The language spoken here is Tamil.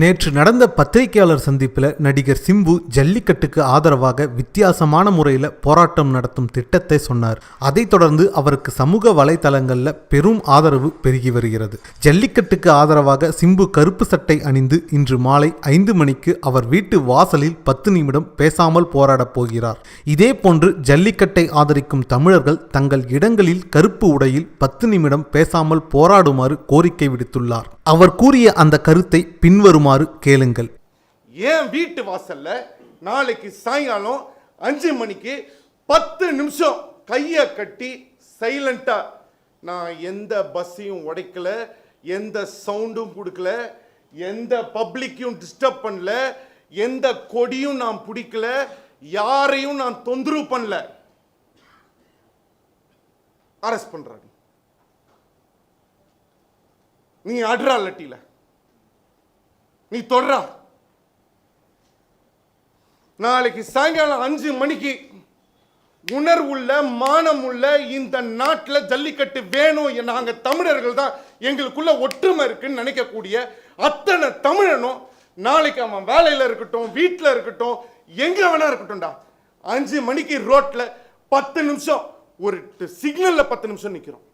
நேற்று நடந்த பத்திரிகையாளர் சந்திப்பில் நடிகர் சிம்பு ஜல்லிக்கட்டுக்கு ஆதரவாக வித்தியாசமான முறையில் போராட்டம் நடத்தும் திட்டத்தை சொன்னார். அதைத் தொடர்ந்து அவருக்கு சமூக வலைதளங்களில் பெரும் ஆதரவு பெருகி வருகிறது. ஜல்லிக்கட்டுக்கு ஆதரவாக சிம்பு கருப்பு சட்டை அணிந்து இன்று மாலை 5 மணிக்கு அவர் வீட்டு வாசலில் 10 நிமிடம் பேசாமல் போராடப் போகிறார். இதே போன்று ஜல்லிக்கட்டை ஆதரிக்கும் தமிழர்கள் தங்கள் இடங்களில் கருப்பு உடையில் 10 நிமிடம் பேசாமல் போராடுமாறு கோரிக்கை விடுத்துள்ளார். அவர் கூறிய அந்த கருத்தை பின்வருமாறு கேளுங்கள். ஏன் வீட்டு வாசல்ல நாளைக்கு சாயங்காலம் 5 மணிக்கு 10 நிமிஷம் கையை கட்டி சைலண்டா, நான் எந்த பஸ்ஸையும் உடைக்கல, எந்த சவுண்டும் கொடுக்கல, எந்த பப்ளிக்கையும் டிஸ்டர்ப் பண்ணல, எந்த கொடியும் நான் பிடிக்கல, யாரையும் நான் தொந்தரவு பண்ணல, அரெஸ்ட் பண்றாங்க. நீ அடுறா லட்டில, நீ தொடரா. நாளைக்கு சாயங்காலம் 5 மணிக்கு உணர்வுள்ள மானமுள்ள இந்த நாட்டில் ஜல்லிக்கட்டு வேணும். நாங்க தமிழர்கள் தான், எங்களுக்குள்ள ஒற்றுமை இருக்குன்னு நினைக்கக்கூடிய அத்தனை தமிழனும் நாளைக்கு அவன் வேலையில இருக்கட்டும், வீட்டில் இருக்கட்டும், எங்க வேணா இருக்கட்டும்டா, 5 மணிக்கு ரோட்ல 10 நிமிஷம் ஒரு சிக்னல்ல 10 நிமிஷம் நிக்கிறோம்.